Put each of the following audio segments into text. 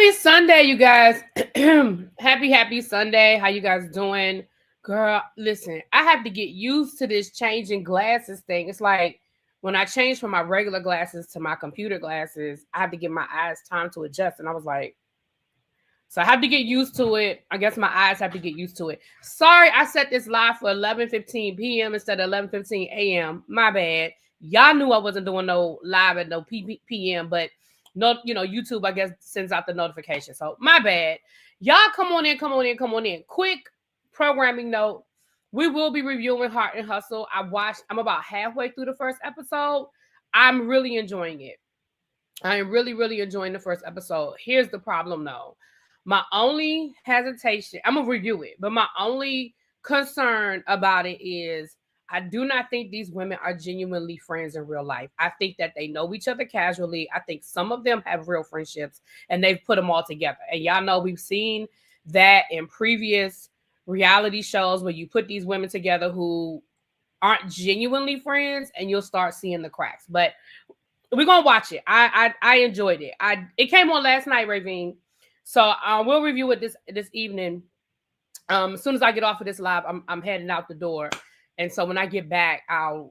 Happy Sunday, you guys. Happy Sunday. How you guys doing? Girl, listen, I have to get used to this changing glasses thing. It's like when I changed from my regular glasses to my computer glasses, I had to give my eyes time to adjust. And I was like, so I have to get used to it. I guess my eyes have to get used to it. Sorry, I set this live for 11:15 p.m. instead of 11:15 a.m. My bad. Y'all knew I wasn't doing no live at no p.m., but no, YouTube, I guess, sends out the notification. So my bad. Y'all come on in. Quick programming note. We will be reviewing Heart and Hustle. I'm about halfway through the first episode. I'm really enjoying it. I am really enjoying the first episode. Here's the problem though. My only hesitation, I'm going to review it, but my only concern about it is I do not think these women are genuinely friends in real life. I think that they know each other casually. I think some of them have real friendships and they've put them all together. And y'all know we've seen that in previous reality shows where you put these women together who aren't genuinely friends and you'll start seeing the cracks. But we're going to watch it. I enjoyed it. It came on last night, Ravine. So we'll review it this evening. As soon as I get off of this live, I'm heading out the door. And so when I get back, I'm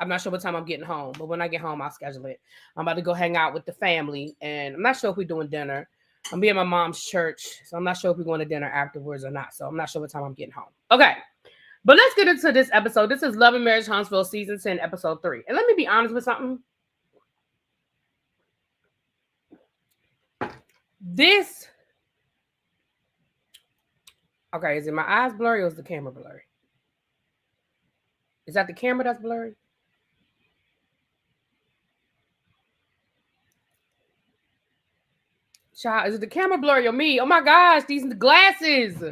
not sure what time I'm getting home, but when I get home, I'll schedule it. I'm about to go hang out with the family, and I'm not sure if we're doing dinner. I'm being at my mom's church, so I'm not sure if we're going to dinner afterwards or not. So I'm not sure what time I'm getting home. Okay, but let's get into this episode. This is Love and Marriage Huntsville, Season 10, Episode 3. And let me be honest with something. Okay, is it my eyes blurry or is the camera blurry? Is that the camera that's blurry? Child, is it the camera blurry or me? Oh my gosh, these glasses.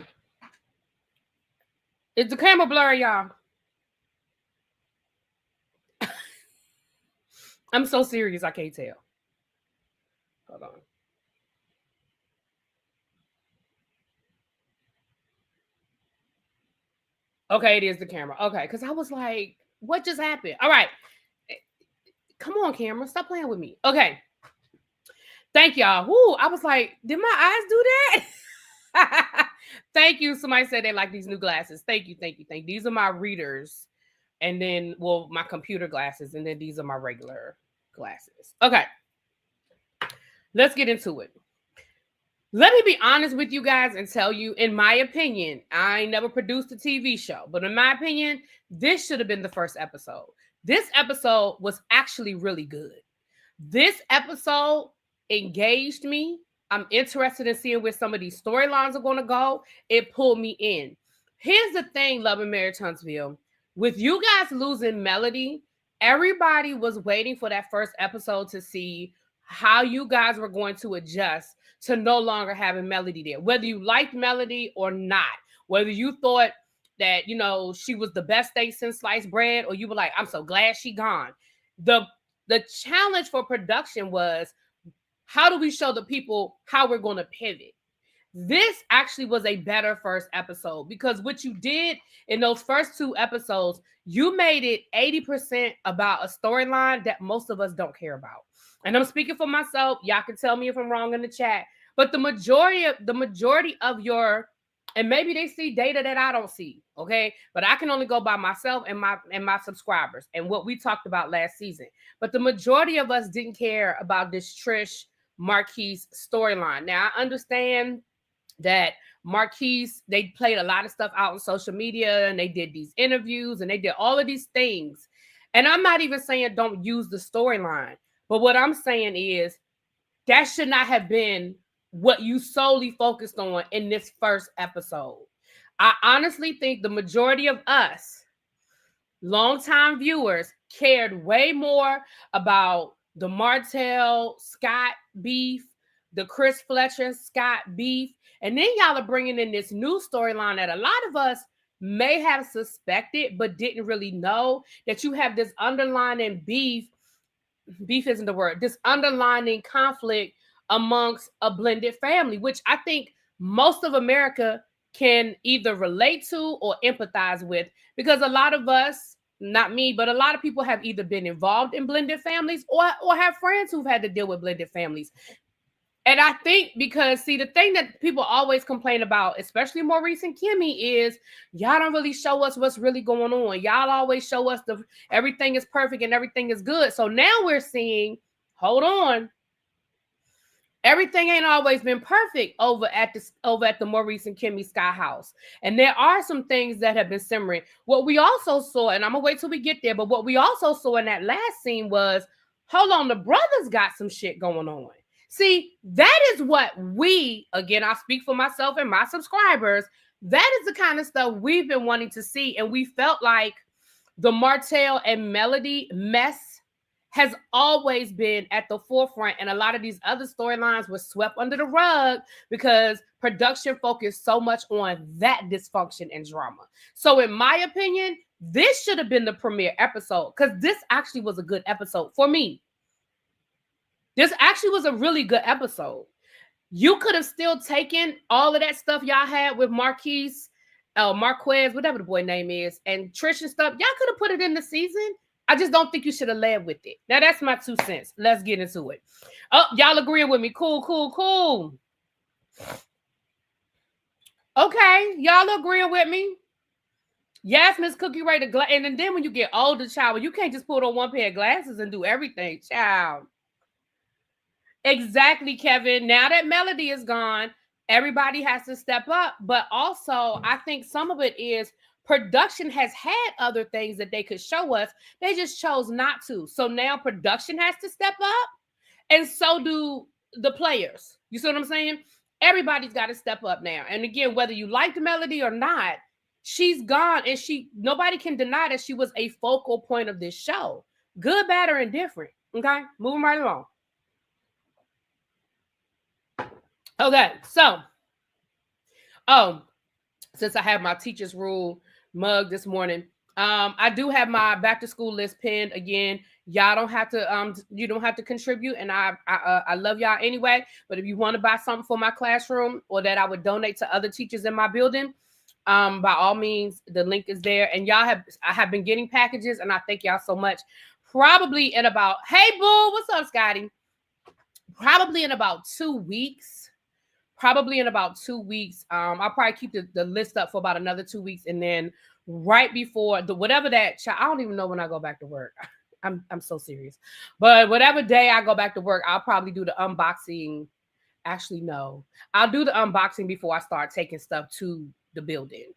Is the camera blurry, y'all? I'm so serious, I can't tell. Hold on. Okay, it is the camera. Okay, because I was like, what just happened? All right. Come on, camera. Stop playing with me. Okay. Thank y'all. Woo, I was like, did my eyes do that? Thank you. Somebody said they like these new glasses. Thank you. These are my readers. And then, my computer glasses. And then these are my regular glasses. Okay. Let's get into it. Let me be honest with you guys and tell you, in my opinion, I never produced a TV show, but in my opinion, this should have been the first episode. This episode was actually really good. This episode engaged me. I'm interested in seeing where some of these storylines are going to go. It pulled me in. Here's the thing, Love and Marriage Huntsville. With you guys losing Melody, everybody was waiting for that first episode to see how you guys were going to adjust to no longer having Melody there. Whether you liked Melody or not, whether you thought that, she was the best thing since sliced bread, or you were like, I'm so glad she gone. The challenge for production was, how do we show the people how we're going to pivot? This actually was a better first episode because what you did in those first two episodes, you made it 80% about a storyline that most of us don't care about. And I'm speaking for myself. Y'all can tell me if I'm wrong in the chat. But the majority of your, and maybe they see data that I don't see, okay? But I can only go by myself and my subscribers and what we talked about last season. But the majority of us didn't care about this Trish Marquez storyline. Now, I understand that Marquez, they played a lot of stuff out on social media and they did these interviews and they did all of these things. And I'm not even saying don't use the storyline. But what I'm saying is that should not have been what you solely focused on in this first episode. I honestly think the majority of us, longtime viewers, cared way more about the Martell Scott beef, the Chris Fletcher Scott beef, and then y'all are bringing in this new storyline that a lot of us may have suspected but didn't really know, that you have this underlying beef isn't the word, this underlying conflict amongst a blended family, which I think most of America can either relate to or empathize with, because a lot of us, not me, but a lot of people have either been involved in blended families or have friends who've had to deal with blended families. And I think because, see, the thing that people always complain about, especially Maurice and Kimmy, is y'all don't really show us what's really going on. Y'all always show us everything is perfect and everything is good. So now we're seeing, hold on, everything ain't always been perfect over at the Maurice and Kimmy Sky House. And there are some things that have been simmering. What we also saw, and I'm gonna wait till we get there, but what we also saw in that last scene was, hold on, the brothers got some shit going on. See, that is what we, again, I speak for myself and my subscribers, that is the kind of stuff we've been wanting to see. And we felt like the Martell and Melody mess has always been at the forefront. And a lot of these other storylines were swept under the rug because production focused so much on that dysfunction and drama. So in my opinion, this should have been the premiere episode, because this actually was a good episode for me. This actually was a really good episode. You could have still taken all of that stuff y'all had with Marquez, whatever the boy name is, and Trish and stuff. Y'all could have put it in the season. I just don't think you should have led with it. Now, that's my 2 cents. Let's get into it. Oh, y'all agreeing with me. Cool. Okay, y'all agreeing with me? Yes, Miss Cookie Ray, and then when you get older, child, you can't just put on one pair of glasses and do everything, child. Exactly, Kevin. Now that Melody is gone, everybody has to step up. But also, I think some of it is production has had other things that they could show us. They just chose not to. So now production has to step up, and so do the players. You see what I'm saying? Everybody's got to step up now. And again, whether you like the Melody or not, she's gone, and nobody can deny that she was a focal point of this show. Good, bad, or indifferent. Okay, moving right along. Okay, so, since I have my teacher's rule mug this morning, I do have my back to school list pinned. Again, y'all don't have to, you don't have to contribute, and I love y'all anyway. But if you want to buy something for my classroom or that I would donate to other teachers in my building, by all means, the link is there. And I have been getting packages, and I thank y'all so much. Probably in about, hey boo, what's up, Scotty? Probably in about 2 weeks. I'll probably keep the list up for about another 2 weeks, and then right before whatever that, I don't even know when I go back to work. I'm so serious, but whatever day I go back to work, I'll probably do the unboxing. Actually, no, I'll do the unboxing before I start taking stuff to the building,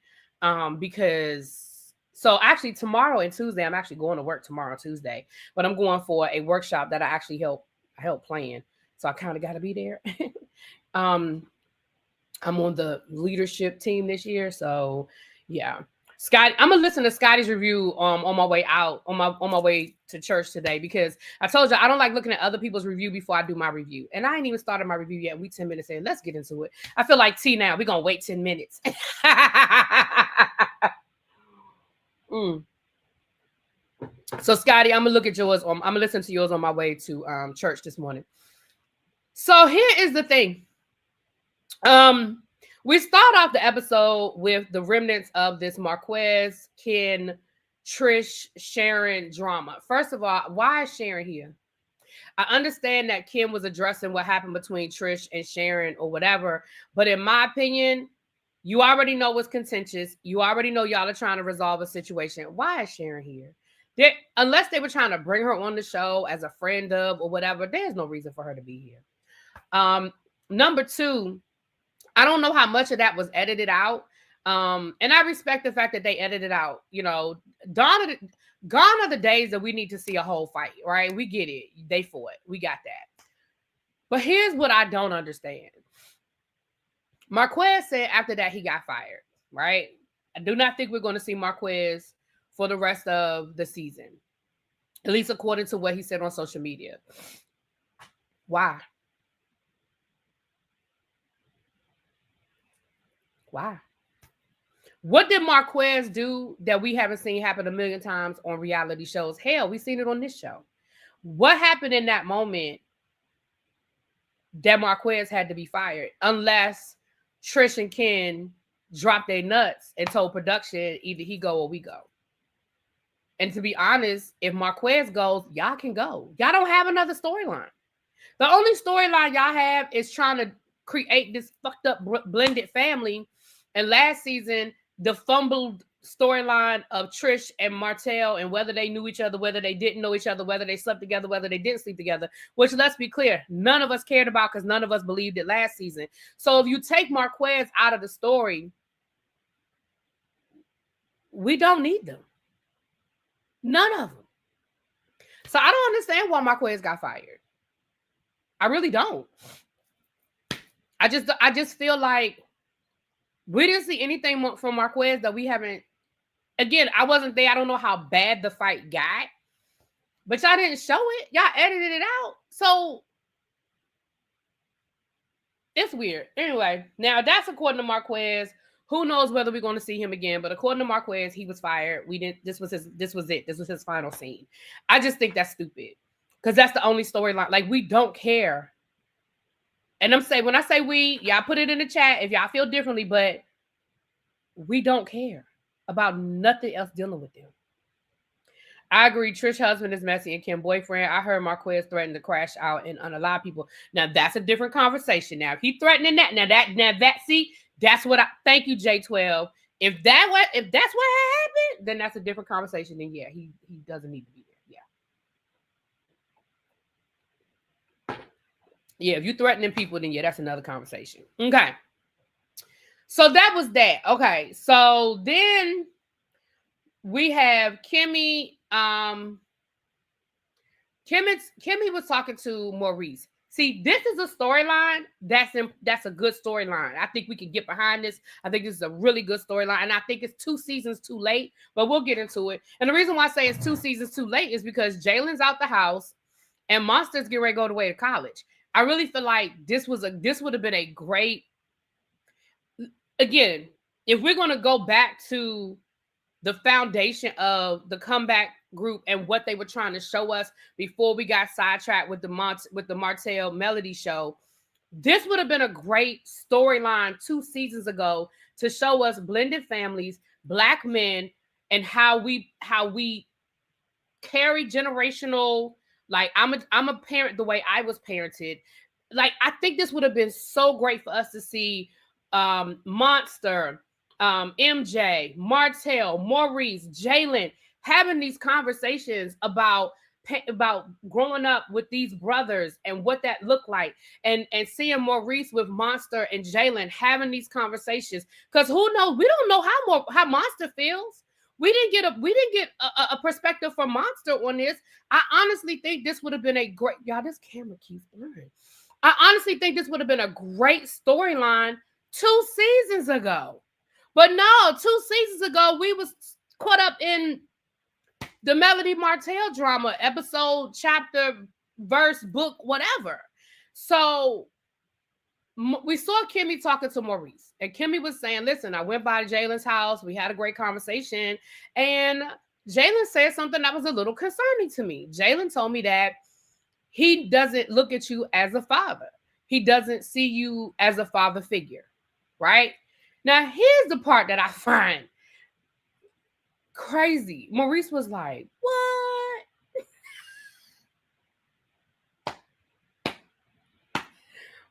because so actually tomorrow and Tuesday, I'm actually going to work tomorrow, Tuesday, but I'm going for a workshop that I actually help plan. So I kind of got to be there. I'm on the leadership team this year, so yeah. Scott, I'm gonna listen to Scotty's review on my way out, on my way to church today, because I told you I don't like looking at other people's review before I do my review, and I ain't even started my review yet. We 10 minutes in. Let's get into it. I feel like T now. We're gonna wait 10 minutes. So Scotty, I'm gonna look at yours. I'm gonna listen to yours on my way to church this morning. So here is the thing. We start off the episode with the remnants of this Marquez, Ken, Trish, Sharon drama. First of all, why is Sharon here? I understand that Ken was addressing what happened between Trish and Sharon or whatever, but in my opinion, you already know what's contentious. You already know y'all are trying to resolve a situation. Why is Sharon here? Unless they were trying to bring her on the show as a friend of or whatever, there's no reason for her to be here. Number two, I don't know how much of that was edited out. And I respect the fact that they edited out, gone are the days that we need to see a whole fight, right? We get it. They fought. We got that. But here's what I don't understand. Marquez said after that he got fired, right? I do not think we're going to see Marquez for the rest of the season, at least according to what he said on social media. Why? Why? What did Marquez do that we haven't seen happen a million times on reality shows? Hell, we've seen it on this show. What happened in that moment that Marquez had to be fired? Unless Trish and Ken dropped their nuts and told production either he go or we go. And to be honest, if Marquez goes, y'all can go. Y'all don't have another storyline. The only storyline y'all have is trying to create this fucked up blended family. And last season, the fumbled storyline of Trish and Martell and whether they knew each other, whether they didn't know each other, whether they slept together, whether they didn't sleep together, which, let's be clear, none of us cared about because none of us believed it last season. So if you take Marquez out of the story, we don't need them. None of them. So I don't understand why Marquez got fired. I really don't. I just feel like we didn't see anything from Marquez that we haven't. Again, I wasn't there. I don't know how bad the fight got, but y'all didn't show it. Y'all edited it out. So it's weird. Anyway, now that's according to Marquez. Who knows whether we're going to see him again? But according to Marquez, he was fired. We didn't. This was it. This was his final scene. I just think that's stupid because that's the only storyline. Like, we don't care. And I'm saying, when I say we, y'all put it in the chat if y'all feel differently, but we don't care about nothing else dealing with them. I agree. Trish's husband is messy and Kim boyfriend. I heard Marquez threatened to crash out and unalive people. Now that's a different conversation. Now if he threatening that, that's what I thank you, J12. If that's what happened, then that's a different conversation. Then yeah, he doesn't need to be there. Yeah. Yeah, if you threatening people, then yeah, that's another conversation. Okay. So that was that. Okay. So then we have Kimmy. Kimmy was talking to Maurice. See, this is a storyline that's a good storyline. I think we can get behind this. I think this is a really good storyline, and I think it's 2 seasons too late, but we'll get into it. And the reason why I say it's 2 seasons too late is because Jaylen's out the house and Monster's getting ready to go away to college. I really feel like this would have been a great, again, if we're going to go back to the foundation of the comeback group and what they were trying to show us before we got sidetracked with the Martell Melody show, this would have been a great storyline 2 seasons ago to show us blended families, Black men, and how we carry generational. Like, I'm a parent the way I was parented. Like, I think this would have been so great for us to see Monster, MJ, Martell, Maurice, Jaylen having these conversations about growing up with these brothers and what that looked like, and seeing Maurice with Monster and Jaylen having these conversations. Because who knows? We don't know how Monster feels. We didn't get a perspective from Monster on this. I honestly think this would have been a great, y'all, this camera keeps blurring. I honestly think this would have been a great storyline 2 seasons ago. But no, 2 seasons ago, we was caught up in the Melody Martell drama, episode, chapter, verse, book, whatever. So we saw Kimmy talking to Maurice, and Kimmy was saying, listen, I went by Jaylen's house. We had a great conversation, and Jaylen said something that was a little concerning to me. Jaylen told me that he doesn't look at you as a father. He doesn't see you as a father figure, right? Now, here's the part that I find crazy. Maurice was like, what?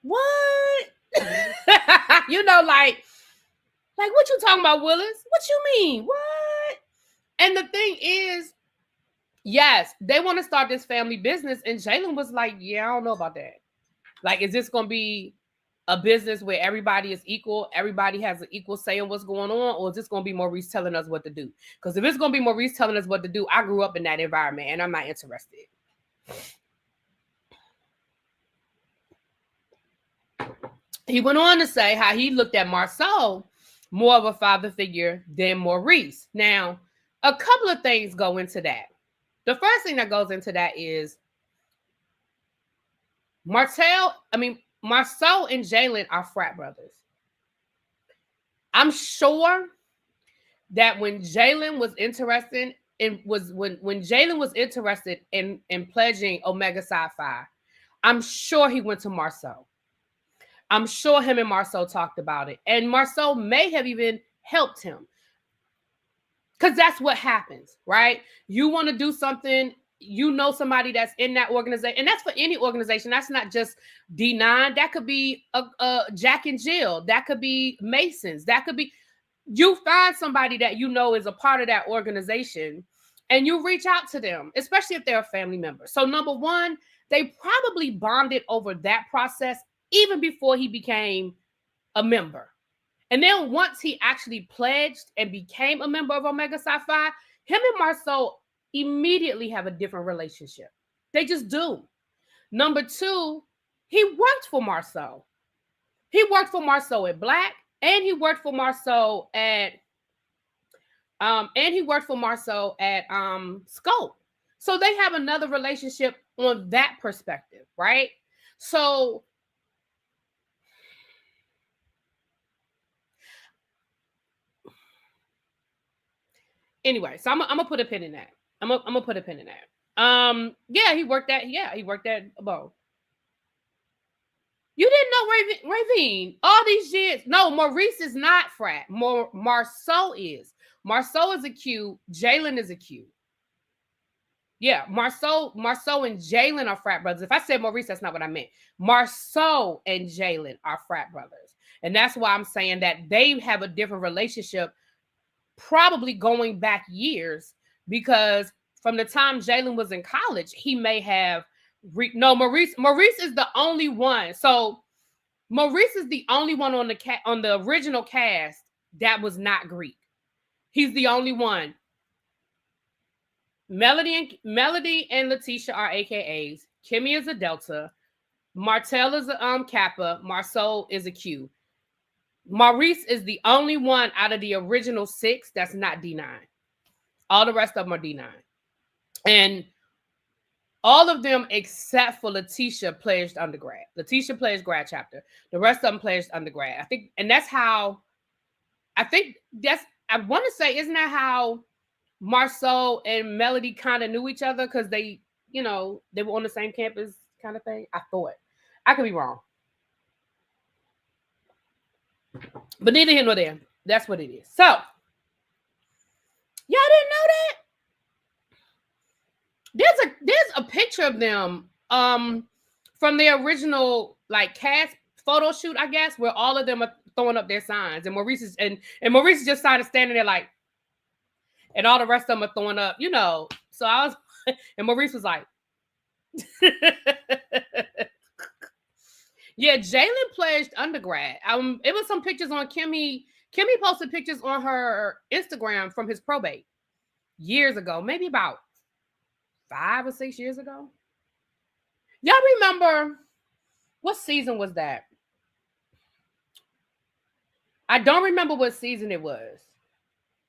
What? You know, like what you talking about, Willis? What you mean? What? And the thing is, yes, they want to start this family business. And Jaylen was like, yeah, I don't know about that. Like, is this going to be a business where everybody is equal, everybody has an equal say in what's going on, or is this going to be Maurice telling us what to do? Because if it's going to be Maurice telling us what to do, I grew up in that environment, and I'm not interested. He went on to say how he looked at Marceau more of a father figure than Maurice. Now, a couple of things go into that. The first thing that goes into that is Marceau and Jaylen are frat brothers. I'm sure that when Jaylen was interested in pledging Omega Psi Phi, I'm sure he went to Marceau. I'm sure him and Marceau talked about it. And Marceau may have even helped him. Because that's what happens, right? You want to do something, you know somebody that's in that organization, and that's for any organization. That's not just D9. That could be a Jack and Jill. That could be Masons. That could be, you find somebody that you know is a part of that organization, and you reach out to them, especially if they're a family member. So number one, they probably bonded over that process even before he became a member. And then once he actually pledged and became a member of Omega Psi Phi, him and Marceau immediately have a different relationship. They just do. Number two, he worked for Marceau. He worked for Marceau at Black, and he worked for Marceau at Scope. So they have another relationship on that perspective, right? So anyway, so I'm gonna put a pin in that. I'm gonna put a pin in that. Yeah, he worked at both. You didn't know Ravine all these years. No, Maurice is not frat. Marceau is. Marceau is a Q. Jaylen is a Q. Yeah, Marceau and Jaylen are frat brothers. If I said Maurice, that's not what I meant. Marceau and Jaylen are frat brothers. And that's why I'm saying that they have a different relationship, probably going back years, because from the time Jaylen was in college, he may have Maurice is the only one. So Maurice is the only one on the original cast that was not Greek. He's the only one. Melody and Letitia are AKAs. Kimmy is a Delta. Martell is a Kappa. Marceau is a Q. Maurice is the only one out of the original 6 that's not D9. All the rest of them are D9. And all of them except for Letitia pledged undergrad. Letitia pledged grad chapter. The rest of them pledged undergrad. I want to say, isn't that how Marceau and Melody kind of knew each other? Because they were on the same campus kind of thing. I thought. I could be wrong. But neither here nor there. That's what it is. So, y'all didn't know that? There's a picture of them from their original cast photo shoot, I guess, where all of them are throwing up their signs, and Maurice is just started standing there and all the rest of them are throwing up, So I was, and Maurice was like, yeah, Jaylen pledged undergrad. It was some pictures on Kimmy. Kimmy posted pictures on her Instagram from his probate years ago, maybe about 5 or 6 years ago. Y'all remember what season was that? I don't remember what season it was,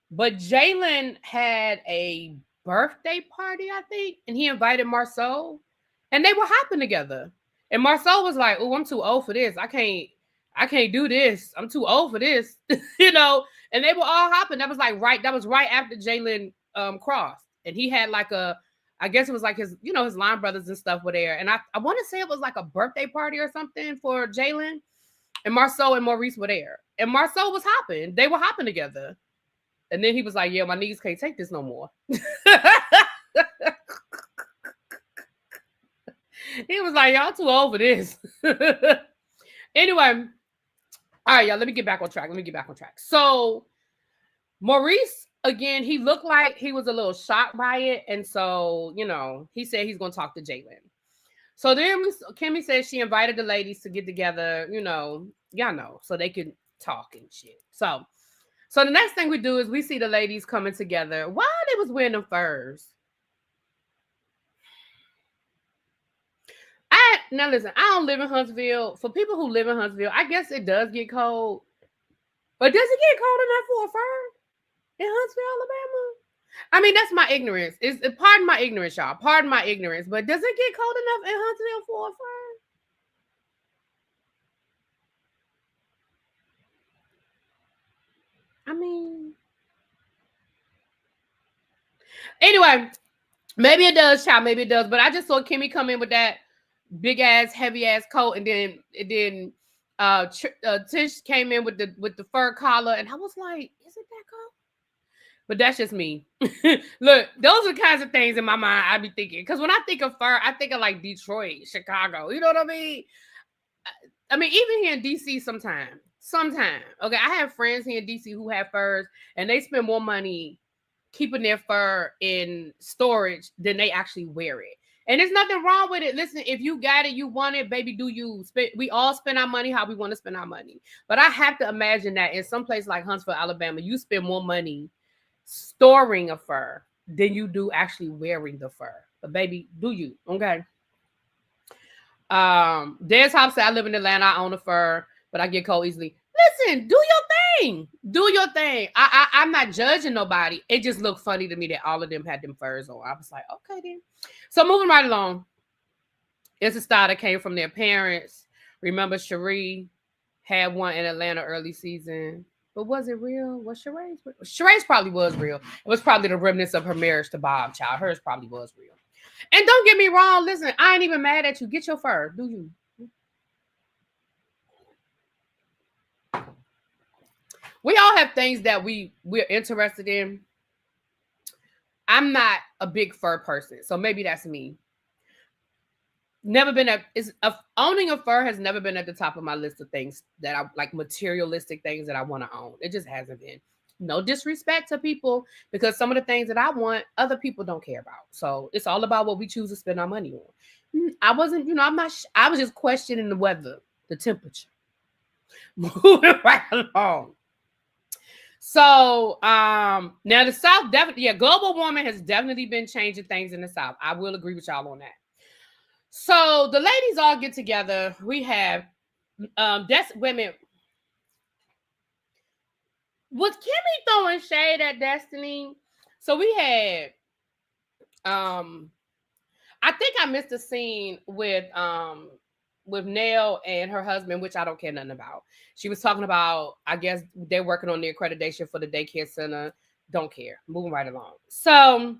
but Jaylen had a birthday party, I think, and he invited Marceau, and they were hopping together. And Marceau was like, "Oh, I'm too old for this. I can't do this. I'm too old for this," And they were all hopping. That was right after Jaylen crossed, and he had I guess it was his, his line brothers and stuff were there. And I want to say it was a birthday party or something for Jaylen. And Marceau and Maurice were there. And Marceau was hopping. They were hopping together. And then he was like, yeah, my knees can't take this no more. He was like, y'all too old for this. Anyway. All right, y'all, let me get back on track. So Maurice, again, he looked like he was a little shocked by it. And so, he said he's going to talk to Jaylen. So then Kimmy said she invited the ladies to get together, y'all know, so they could talk and shit. So the next thing we do is we see the ladies coming together while they was wearing them furs. Now listen, I don't live in Huntsville. For people who live in Huntsville, I guess it does get cold. But does it get cold enough for a fur in Huntsville, Alabama? I mean, that's my ignorance. Pardon my ignorance, y'all. Pardon my ignorance. But does it get cold enough in Huntsville for a fur? I mean, anyway, maybe it does, child. Maybe it does. But I just saw Kimmy come in with that big ass, heavy ass coat, and then Tish came in with the fur collar, and I was like, is it that cold? But that's just me. Look, those are the kinds of things in my mind I be thinking. Because when I think of fur, I think of like Detroit, Chicago. You know what I mean? I mean, even here in DC sometimes. Okay, I have friends here in DC who have furs, and they spend more money keeping their fur in storage than they actually wear it. And there's nothing wrong with it. Listen, if you got it, you want it, baby, do you. We all spend our money how we want to spend our money. But I have to imagine that in some place like Huntsville, Alabama, you spend more money storing a fur than you do actually wearing the fur. But baby, do you. Okay. Des Hop said, I live in Atlanta, I own a fur, but I get cold easily. Listen, do your thing. Do your thing. I'm not judging nobody. It just looked funny to me that all of them had them furs on. I was like, okay then. So moving right along. It's a style that came from their parents. Remember, Cherie had one in Atlanta early season. But was it real? Was Sheree's real? Sheree's probably was real. It was probably the remnants of her marriage to Bob, child. Hers probably was real. And don't get me wrong. Listen, I ain't even mad at you. Get your fur. Do you? We all have things that we're interested in. I'm not a big fur person, so maybe that's me. Never been owning a fur has never been at the top of my list of things that I like, materialistic things that I want to own. It just hasn't been. No disrespect to people, because some of the things that I want, other people don't care about. So it's all about what we choose to spend our money on. I wasn't, I was just questioning the weather, the temperature. Moving right along. So now the South definitely, global warming has definitely been changing things in the South. I will agree with y'all on that. So the ladies all get together. We have women. Was Kimmy throwing shade at Destiny? So we had I think I missed a scene with Nell and her husband, which I don't care nothing about. She was talking about, I guess they're working on the accreditation for the daycare center. Don't care. Moving right along. So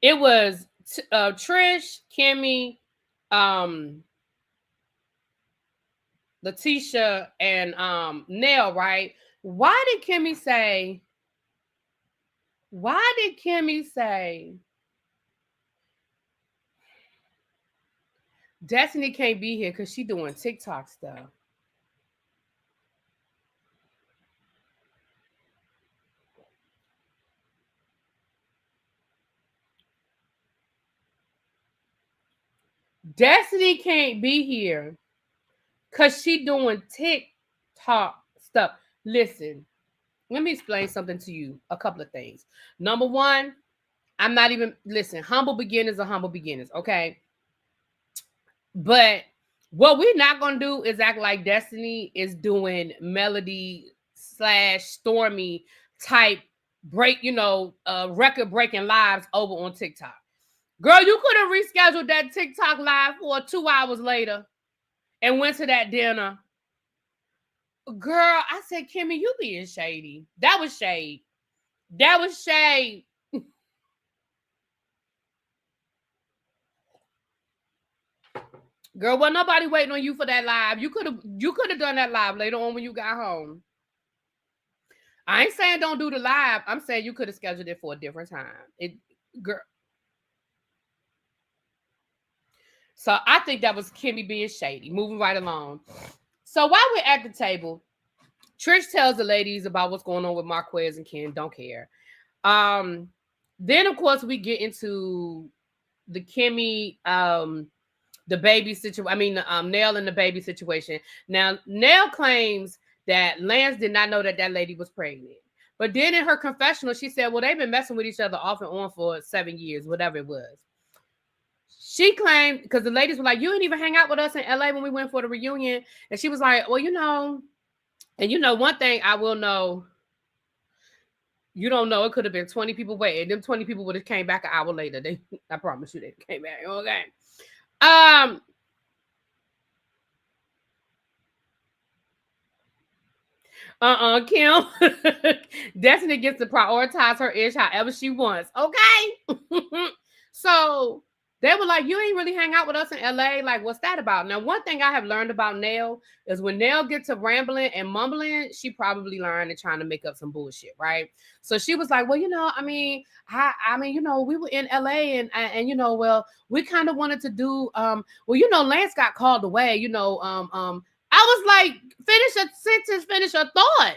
it was Trish, Kimmy, Letitia, and Nell, right? Why did Kimmy say Destiny can't be here because she doing TikTok stuff? Destiny can't be here because she doing TikTok stuff. Listen, let me explain something to you. A couple of things. Number one, I'm not even, listen, humble beginners are humble beginners, okay? But what we're not going to do is act like Destiny is doing Melody / Stormy type record-breaking lives over on TikTok. Girl, you could have rescheduled that TikTok live for 2 hours later and went to that dinner. Girl, I said, Kimmy, you being shady. That was shade. Girl, wasn't nobody waiting on you for that live. You could have done that live later on when you got home. I ain't saying don't do the live. I'm saying you could have scheduled it for a different time. Girl. So I think that was Kimmy being shady. Moving right along. So while we're at the table, Trish tells the ladies about what's going on with Marquez and Ken. Don't care. Then of course we get into the Kimmy, the baby situation. I mean, Nell and the baby situation. Now, Nell claims that Lance did not know that lady was pregnant. But then in her confessional, she said, well, they've been messing with each other off and on for 7 years, whatever it was. She claimed, because the ladies were like, you didn't even hang out with us in LA when we went for the reunion. And she was like, well, one thing I will know, you don't know, it could have been 20 people waiting. Them 20 people would have came back an hour later. I promise you they came back. Okay. Kim. Destiny gets to prioritize her ish however she wants. Okay. So They were like, you ain't really hang out with us in LA. Like, what's that about? Now, one thing I have learned about Nell is when Nell gets to rambling and mumbling, she probably learned and trying to make up some bullshit, right? So she was like, well, we were in LA and well, we kind of wanted to do Lance got called away, I was like, finish a sentence, finish a thought.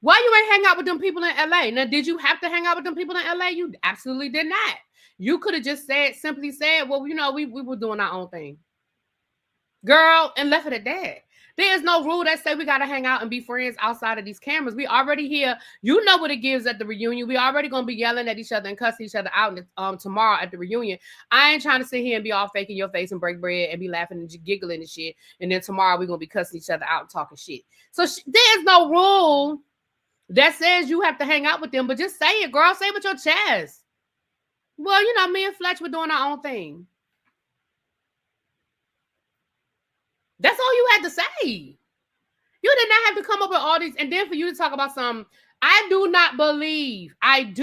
Why you ain't hang out with them people in LA? Now, did you have to hang out with them people in LA? You absolutely did not. You could have just simply said, well, we were doing our own thing. Girl, and left it at that. There is no rule that say we got to hang out and be friends outside of these cameras. We already here. You know what it gives at the reunion. We already going to be yelling at each other and cussing each other out tomorrow at the reunion. I ain't trying to sit here and be all fake in your face and break bread and be laughing and giggling and shit. And then tomorrow we're going to be cussing each other out and talking shit. So there's no rule that says you have to hang out with them, but just say it, girl. Say it with your chest. Well, me and Fletch were doing our own thing. That's all you had to say. You did not have to come up with all these, and then for you to talk about some. I do not believe, and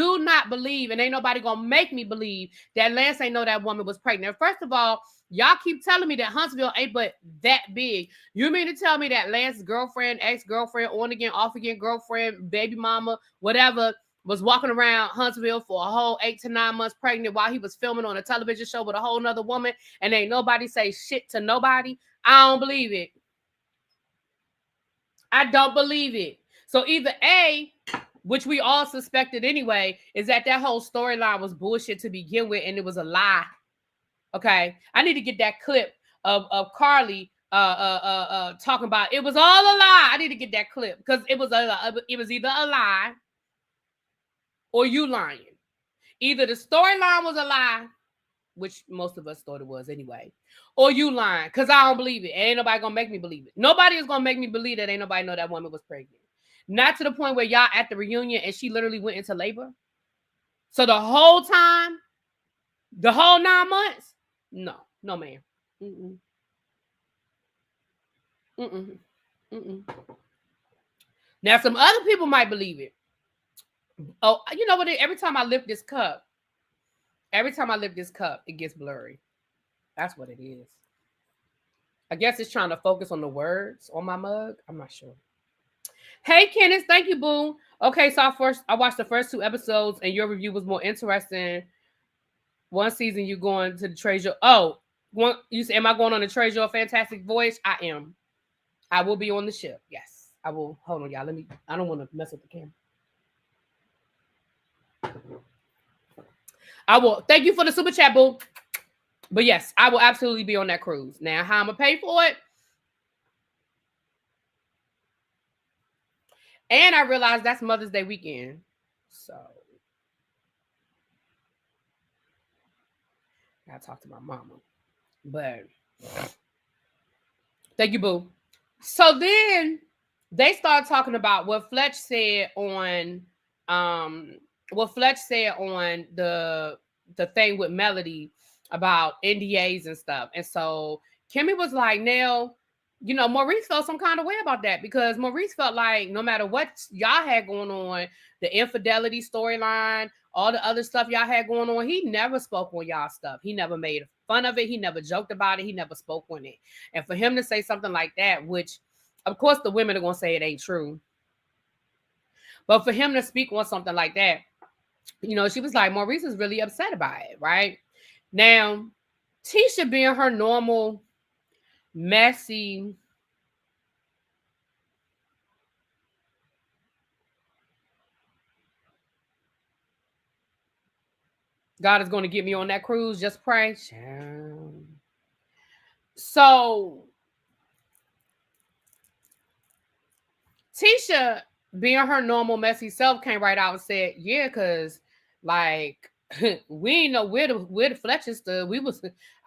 ain't nobody gonna make me believe that Lance ain't know that woman was pregnant. First of all, y'all keep telling me that Huntsville ain't but that big. You mean to tell me that Lance's girlfriend, ex-girlfriend, on again, off again girlfriend, baby mama, whatever, was walking around Huntsville for a whole 8 to 9 months pregnant while he was filming on a television show with a whole nother woman, and ain't nobody say shit to nobody? I don't believe it. I don't believe it. So either A, which we all suspected anyway, is that whole storyline was bullshit to begin with, and it was a lie. Okay, I need to get that clip of Carly talking about it was all a lie. I need to get that clip because it was either a lie or you lying. Either the storyline was a lie, which most of us thought it was anyway, or you lying, because I don't believe it. Ain't nobody gonna make me believe it. Nobody is gonna make me believe that ain't nobody know that woman was pregnant. Not to the point where y'all at the reunion and she literally went into labor. So the whole time, the whole 9 months, no, ma'am. Mm-mm. Mm-mm. Mm-mm. Now, some other people might believe it. Oh, you know what? Every time I lift this cup, it gets blurry. That's what it is. I guess it's trying to focus on the words on my mug. I'm not sure. Hey, Kenneth, thank you, boo. Okay, so I watched the first 2 episodes, and your review was more interesting. One season, you going to the Treasure. Oh, you say, am I going on the Treasure Fantastic Voyage? I am. I will be on the ship. Yes, I will. Hold on, y'all. I don't want to mess with the camera. I will. Thank you for the super chat, boo. But yes, I will absolutely be on that cruise. Now, how I'm going to pay for it? And I realized that's Mother's Day weekend. So, I gotta talk to my mama. But, thank you, boo. So then, they start talking about what Fletch said on, the thing with Melody about NDAs and stuff. And so, Kimmy was like, Nell, Maurice felt some kind of way about that because Maurice felt like no matter what y'all had going on, the infidelity storyline, all the other stuff y'all had going on, he never spoke on y'all stuff. He never made fun of it. He never joked about it. He never spoke on it. And for him to say something like that, which of course the women are going to say it ain't true. But for him to speak on something like that, she was like, Maurice is really upset about it, right? Now, Tisha being her normal messy, God is going to get me on that cruise. Just pray. So, Tisha, being her normal messy self, came right out and said, yeah, because, like, we ain't know where the Fletchers stood.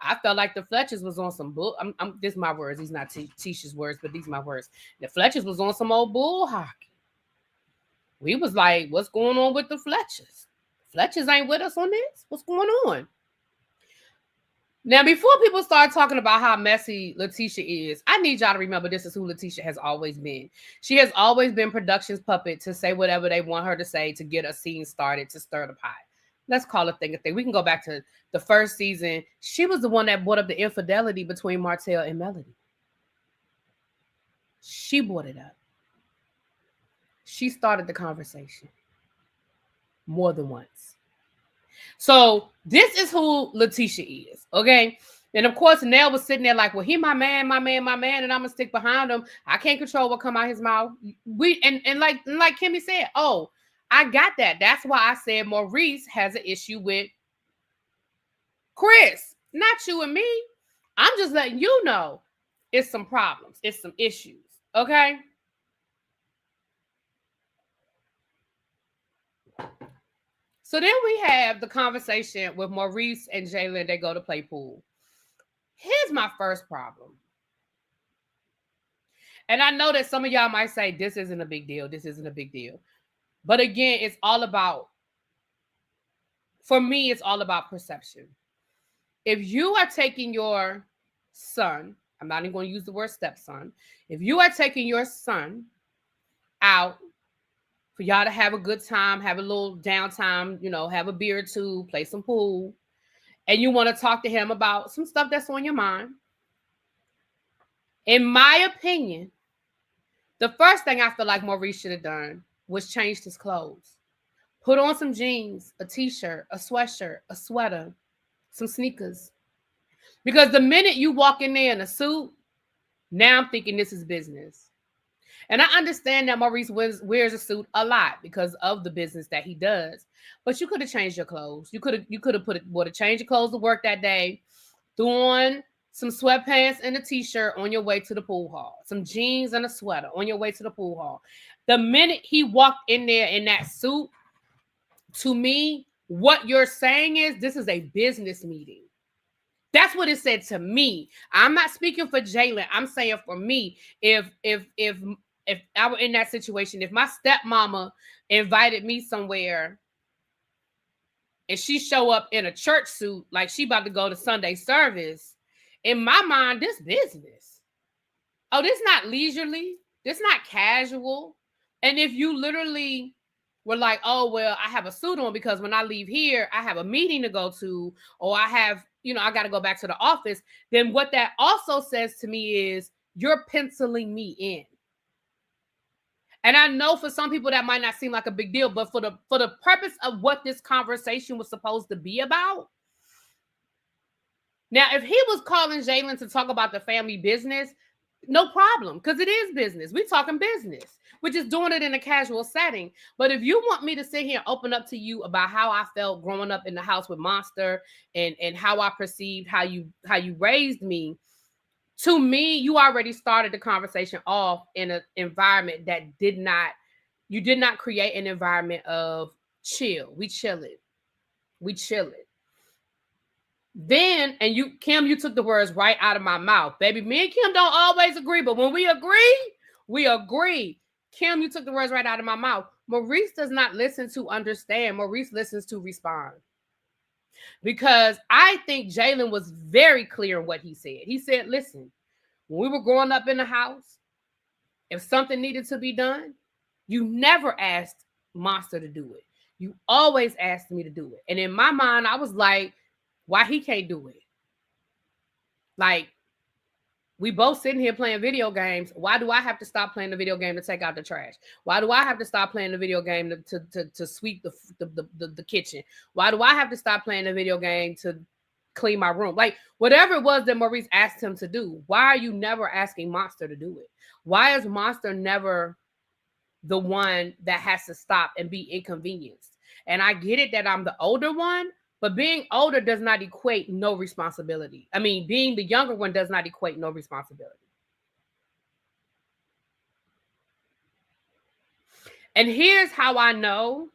I felt like the Fletchers was on some bull. This is my words. These not Tisha's words, but these are my words. The Fletchers was on some old bull hockey. We was like, what's going on with the Fletchers? Fletchers ain't with us on this. What's going on? Now, before people start talking about how messy Letitia is, I need y'all to remember this is who Letitia has always been. She has always been production's puppet to say whatever they want her to say to get a scene started, to stir the pot. let's call a thing a thing. We can go back to the first season. She was the one that brought up the infidelity between Martell and Melody. She brought it up. She started the conversation more than once. So this is who Letitia is, okay? And of course, Nell was sitting there like, well, he my man, and I'm gonna stick behind him. I can't control what come out his mouth. And like Kimmy said, oh, I got that. That's why I said Maurice has an issue with Chris, not you and me. I'm just letting you know it's some problems, it's some issues, okay? So then we have the conversation with Maurice and Jaylen. They go to play pool. Here's my first problem. And I know that some of y'all might say, this isn't a big deal. This isn't a big deal. But again, it's all about, for me, it's all about perception. If you are taking your son, I'm not even going to use the word stepson. If you are taking your son out for y'all to have a good time, have a little downtime, you know, have a beer or two, play some pool, and you want to talk to him about some stuff that's on your mind, in my opinion, the first thing I feel like Maurice should have done was changed his clothes. Put on some jeans, a t-shirt, a sweatshirt, a sweater, some sneakers. Because the minute you walk in there in a suit, now I'm thinking this is business. And I understand that Maurice wears a suit a lot because of the business that he does. But you could have changed your clothes. You could have would have changed your clothes to work that day, threw on some sweatpants and a t-shirt on your way to the pool hall, some jeans and a sweater on your way to the pool hall. The minute he walked in there in that suit, to me, what you're saying is this is a business meeting. That's what it said to me. I'm not speaking for Jaylen. I'm saying for me, if I were in that situation, if my stepmama invited me somewhere and she show up in a church suit like she about to go to Sunday service, in my mind, this business. Oh, this not leisurely. This not casual. And if you literally were like, oh, well, I have a suit on because when I leave here, I have a meeting to go to, or I have, you know, I got to go back to the office, then what that also says to me is you're penciling me in. And I know for some people that might not seem like a big deal, but for the purpose of what this conversation was supposed to be about. Now, if he was calling Jaylen to talk about the family business, no problem, because it is business. We're talking business. We're just doing it in a casual setting. But if you want me to sit here and open up to you about how I felt growing up in the house with Monster and how I perceived how you raised me, to me, you already started the conversation off in an environment that you did not create an environment of chill. We chill it. Then, and you, Kim, you took the words right out of my mouth. Baby, me and Kim don't always agree, but when we agree, we agree. Kim, you took the words right out of my mouth. Maurice does not listen to understand. Maurice listens to respond. Because I think Jaylen was very clear in what he said. He said, listen, when we were growing up in the house, if something needed to be done, you never asked Monster to do it. You always asked me to do it. And in my mind, I was like, why he can't do it? Like, we both sitting here playing video games. Why do I have to stop playing the video game to take out the trash? Why do I have to stop playing the video game to sweep the kitchen? Why do I have to stop playing the video game to clean my room? Like, whatever it was that Maurice asked him to do, why are you never asking Monster to do it? Why is Monster never the one that has to stop and be inconvenienced? And I get it that I'm the older one, but being older does not equate no responsibility. I mean, being the younger one does not equate no responsibility. And here's how I know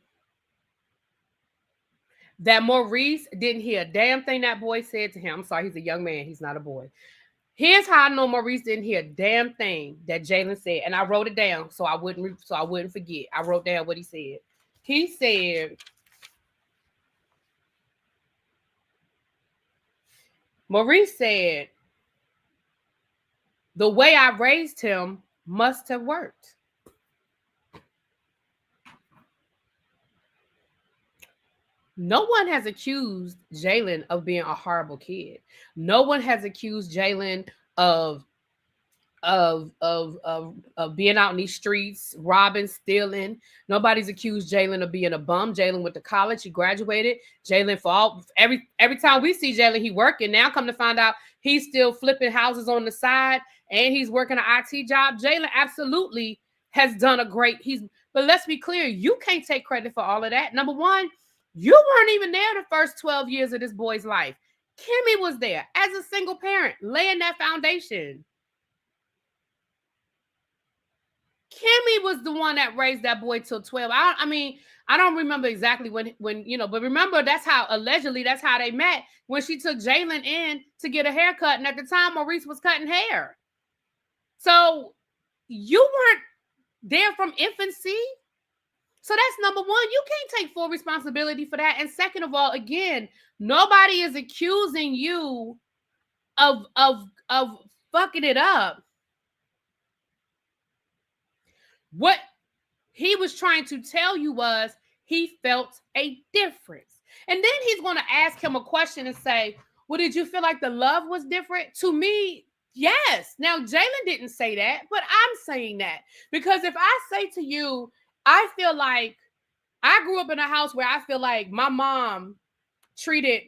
that Maurice didn't hear a damn thing that boy said to him. I'm sorry, he's a young man. He's not a boy. Here's how I know Maurice didn't hear a damn thing that Jaylen said. And I wrote it down so I wouldn't forget. I wrote down what he said. He said, Maurice said, the way I raised him must have worked. No one has accused Jaylen of being a horrible kid. No one has accused Jaylen of being out in these streets, robbing, stealing. Nobody's accused Jaylen of being a bum. Jaylen went to college. He graduated. Jaylen, for all every time we see Jaylen, he working. Now come to find out he's still flipping houses on the side and he's working an IT job. Jaylen absolutely has done a great. But let's be clear, you can't take credit for all of that. Number one, you weren't even there the first 12 years of this boy's life. Kimmy was there as a single parent, laying that foundation. Kimmy was the one that raised that boy till 12. I don't remember exactly when, but remember that's how they met, when she took Jaylen in to get a haircut. And at the time, Maurice was cutting hair. So you weren't there from infancy. So that's number one. You can't take full responsibility for that. And second of all, again, nobody is accusing you of fucking it up. What he was trying to tell you was he felt a difference. And then he's going to ask him a question and say, well, did you feel like the love was different? To me, yes. Now, Jaylen didn't say that, but I'm saying that. Because if I say to you, I feel like I grew up in a house where I feel like my mom I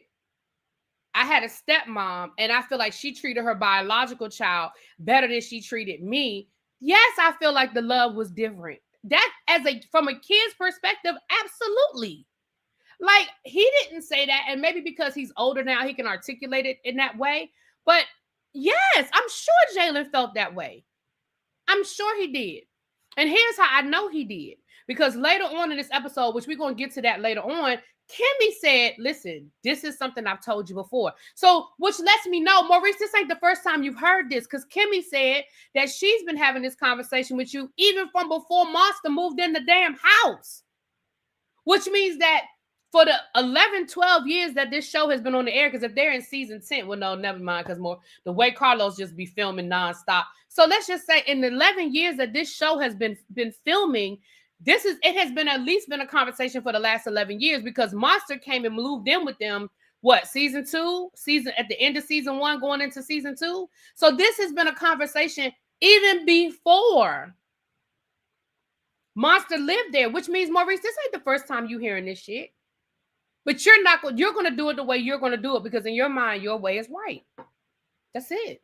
had a stepmom, and I feel like she treated her biological child better than she treated me. Yes, I feel like the love was different. That from a kid's perspective, absolutely. Like, he didn't say that, and maybe because he's older now, he can articulate it in that way. But yes, I'm sure Jaylen felt that way. I'm sure he did. And here's how I know he did. Because later on in this episode, which we're going to get to that later on, Kimmy said, listen, this is something I've told you before. So, which lets me know, Maurice, this ain't the first time you've heard this, because Kimmy said that she's been having this conversation with you even from before Monster moved in the damn house. Which means that for the 11, 12 years that this show has been on the air, because if they're in season 10, well, no, never mind, because the way Carlos just be filming nonstop. So let's just say in the 11 years that this show has been filming, it has been at least been a conversation for the last 11 years, because Monster came and moved in with them, season 2, at the end of season 1, going into season 2. So this has been a conversation even before Monster lived there, which means, Maurice, this ain't the first time you hearing this shit. But you're going to do it the way you're going to do it, because in your mind, your way is right. That's it.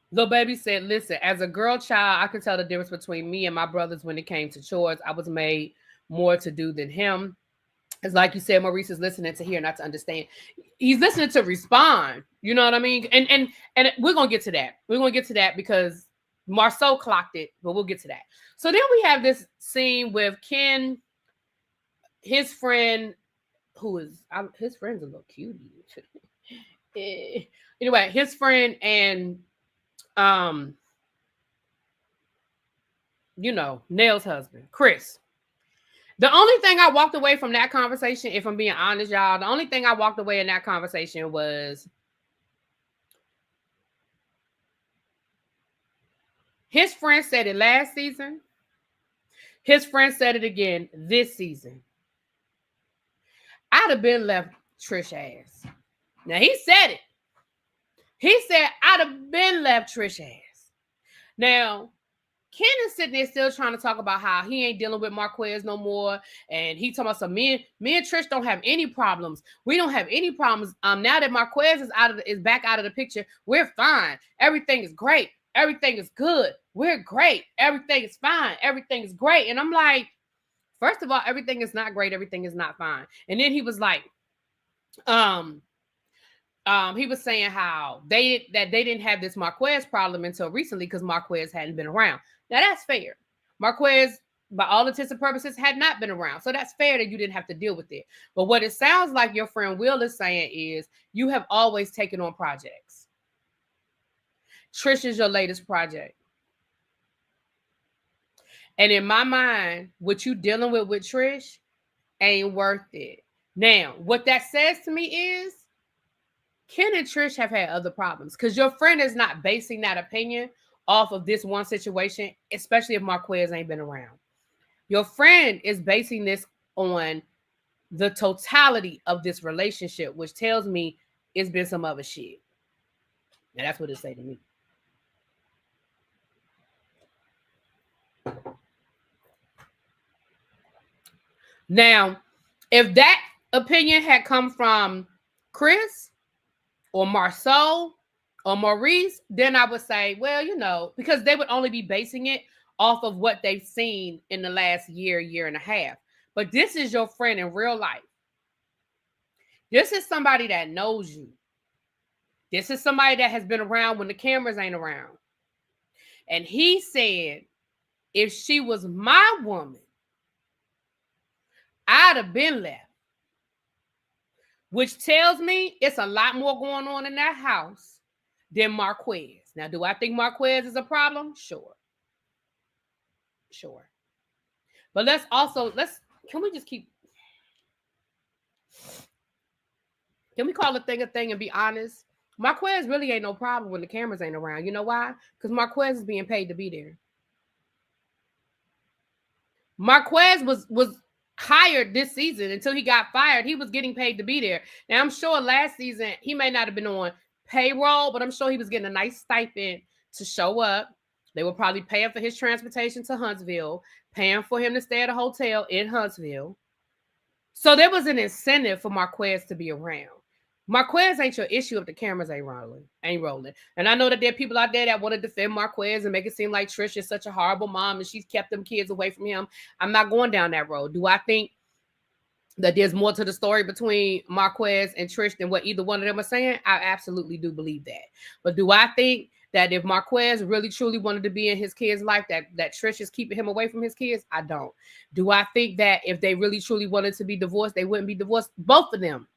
Little baby said, listen, as a girl child, I could tell the difference between me and my brothers when it came to chores. I was made more to do than him. It's like you said, Maurice is listening to hear, not to understand. He's listening to respond. You know what I mean? And we're going to get to that. We're going to get to that because Marceau clocked it, but we'll get to that. So then we have this scene with Ken, his friend, his friend's a little cutie. Anyway, his friend and Nell's husband, Chris. The only thing I walked away from that conversation, if I'm being honest, y'all, the only thing I walked away in that conversation was his friend said it last season. His friend said it again this season. I'd have been left Trish ass. Now, he said it. He said, I'd have been left Trish ass. Now, Ken is sitting there still trying to talk about how he ain't dealing with Marquez no more. And he talking about some me and Trish don't have any problems. We don't have any problems. Now that Marquez is back out of the picture, we're fine. Everything is great. Everything is good. We're great. Everything is fine. Everything is great. And I'm like, first of all, everything is not great. Everything is not fine. And then he was like, he was saying how they didn't have this Marquez problem until recently because Marquez hadn't been around. Now that's fair. Marquez, by all intents and purposes, had not been around. So that's fair that you didn't have to deal with it. But what it sounds like your friend Will is saying is you have always taken on projects. Trish is your latest project. And in my mind, what you dealing with Trish ain't worth it. Now, what that says to me is Ken and Trish have had other problems because your friend is not basing that opinion off of this one situation, especially if Marquez ain't been around. Your friend is basing this on the totality of this relationship, which tells me it's been some other shit. And that's what it say to me. Now, if that opinion had come from Chris or Marceau or Maurice, then I would say, well, you know, because they would only be basing it off of what they've seen in the last year and a half. But this is your friend in real life. This is somebody that knows you. This is somebody that has been around when the cameras ain't around. And he said, if she was my woman, I'd have been left. Which tells me it's a lot more going on in that house than Marquez. Now, do I think Marquez is a problem? Sure. But can we call a thing and be honest? Marquez really ain't no problem when the cameras ain't around. You know why? Because Marquez is being paid to be there. Marquez was hired this season until he got fired. He was getting paid to be there. Now, I'm sure last season he may not have been on payroll, but I'm sure he was getting a nice stipend to show up. They were probably paying for his transportation to Huntsville, paying for him to stay at a hotel in Huntsville. So there was an incentive for Marquez to be around. Marquez ain't your issue if the cameras ain't rolling. And I know that there are people out there that want to defend Marquez and make it seem like Trish is such a horrible mom and she's kept them kids away from him. I'm not going down that road. Do I think that there's more to the story between Marquez and Trish than what either one of them are saying? I absolutely do believe that. But do I think that if Marquez really truly wanted to be in his kid's life, that Trish is keeping him away from his kids? I don't. Do I think that if they really truly wanted to be divorced, they wouldn't be divorced? Both of them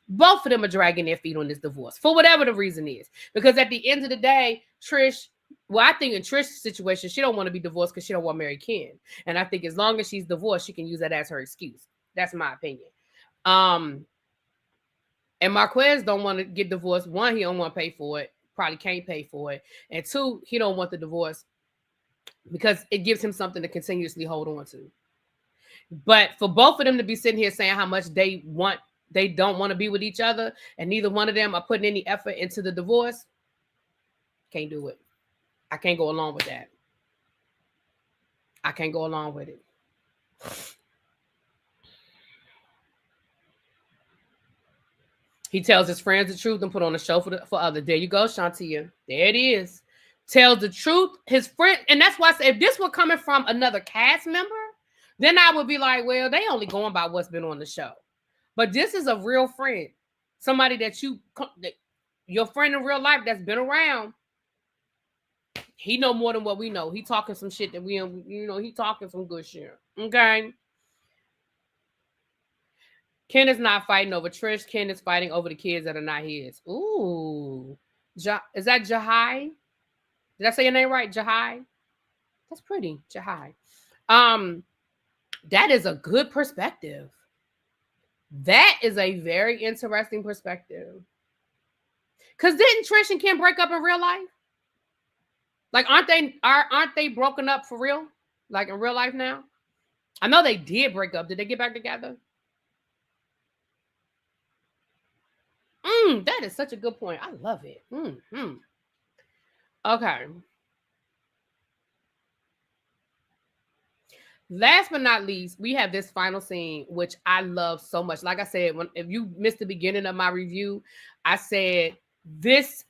are dragging their feet on this divorce for whatever the reason is. Because at the end of the day, Trish, well, I think in Trish's situation, she don't want to be divorced because she don't want to marry Ken. And I think as long as she's divorced, she can use that as her excuse. That's my opinion. And Marquez don't want to get divorced. One, he don't want to pay for it. Probably can't pay for it. And two, he don't want the divorce because it gives him something to continuously hold on to. But for both of them to be sitting here saying how much they don't want to be with each other, and neither one of them are putting any effort into the divorce, can't do it. I can't go along with that. I can't go along with it. He tells his friends the truth and put on a show for others. There you go, Shantia. There it is. Tells the truth. His friend, and that's why I say if this were coming from another cast member, then I would be like, well, they only going by what's been on the show. But this is a real friend, somebody that your friend in real life that's been around. He know more than what we know. He talking some shit that we don't, he talking some good shit. Okay. Ken is not fighting over Trish. Ken is fighting over the kids that are not his. Ooh. Is that Jahai? Did I say your name right? Jahai? That's pretty. Jahai. That is a good perspective. That is a very interesting perspective. Because didn't Trish and Ken break up in real life? Like, aren't they broken up for real? Like in real life now? I know they did break up. Did they get back together? That is such a good point. I love it. Okay. Last but not least, we have this final scene, which I love so much. Like I said, if you missed the beginning of my review, I said this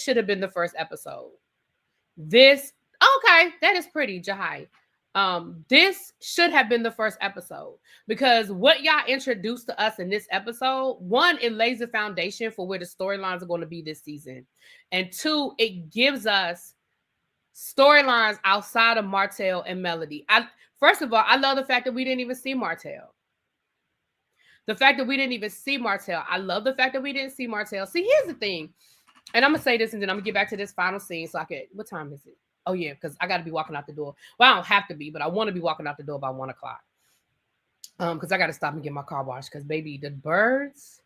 should have been the first episode. That is pretty, Jahai. This should have been the first episode because what y'all introduced to us in this episode, one, it lays the foundation for where the storylines are going to be this season. And two, it gives us storylines outside of Martell and Melody. First of all, I love the fact that we didn't even see Martell. I love the fact that we didn't see Martell. See, here's the thing. And I'm going to say this and then I'm going to get back to this final scene so what time is it? Oh, yeah, because I got to be walking out the door. Well, I don't have to be, but I want to be walking out the door by 1 o'clock. Because I got to stop and get my car washed because, baby, the birds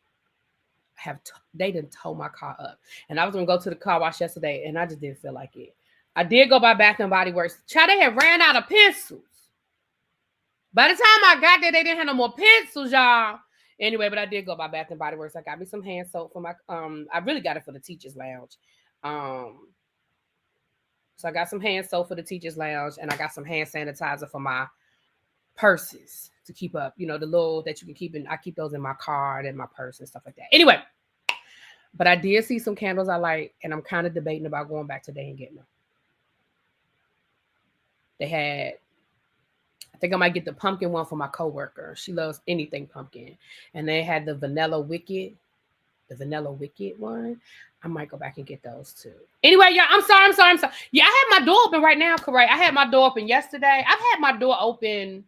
they didn't tow my car up. And I was going to go to the car wash yesterday, and I just didn't feel like it. I did go by Bath and Body Works. Child, they had ran out of pencils. By the time I got there, they didn't have no more pencils, y'all. Anyway, but I did go by Bath and Body Works. I got me some hand soap for my I really got it for the teachers lounge. So I got some hand soap for the teachers lounge, and I got some hand sanitizer for my purses to keep up, the little that you can keep in. I keep those in my car and in my purse and stuff like that. Anyway, but I did see some candles I like, and I'm kind of debating about going back today and getting them. They had, I think I might get the pumpkin one for my coworker. She loves anything pumpkin. And they had the vanilla wicked one. I might go back and get those too. Anyway, y'all, I'm sorry. Yeah, I had my door open right now, correct? I had my door open yesterday. I've had my door open,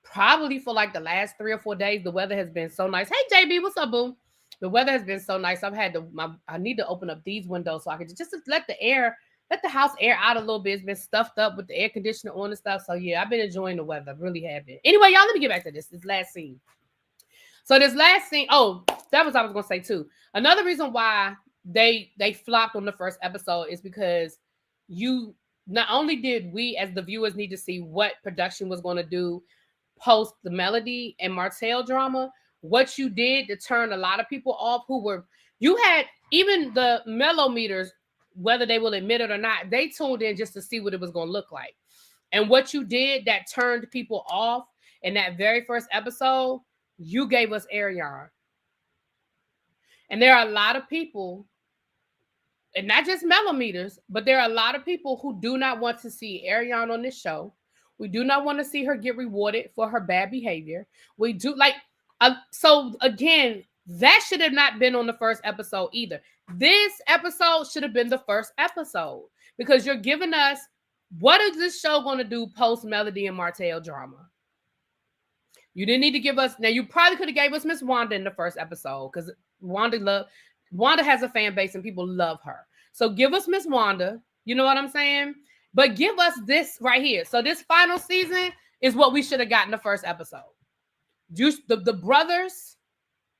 probably for like the last 3 or 4 days. The weather has been so nice. Hey, JB, what's up, boo? The weather has been so nice. I need to open up these windows so I can just let the house air out a little bit. It's been stuffed up with the air conditioner on and stuff. So yeah, I've been enjoying the weather. Really have been. Anyway, y'all, let me get back to this last scene. So this last scene, that was what I was going to say too. Another reason why they flopped on the first episode is because not only did we as the viewers need to see what production was going to do post the Melody and Martell drama, what you did to turn a lot of people off you had even the mellow meters, whether they will admit it or not, they tuned in just to see what it was going to look like. And what you did that turned people off in that very first episode, you gave us Ariane. And there are a lot of people, and not just mellow meters, but there are a lot of people who do not want to see Ariane on this show. We do not want to see her get rewarded for her bad behavior. We do so again, that should have not been on the first episode either. This episode should have been the first episode because you're giving us, what is this show going to do post Melody and Martell drama? You didn't need to give us, now you probably could have gave us Miss Wanda in the first episode because Wanda has a fan base and people love her. So give us Miss Wanda, you know what I'm saying? But give us this right here. So this final season is what we should have gotten the first episode. The brothers,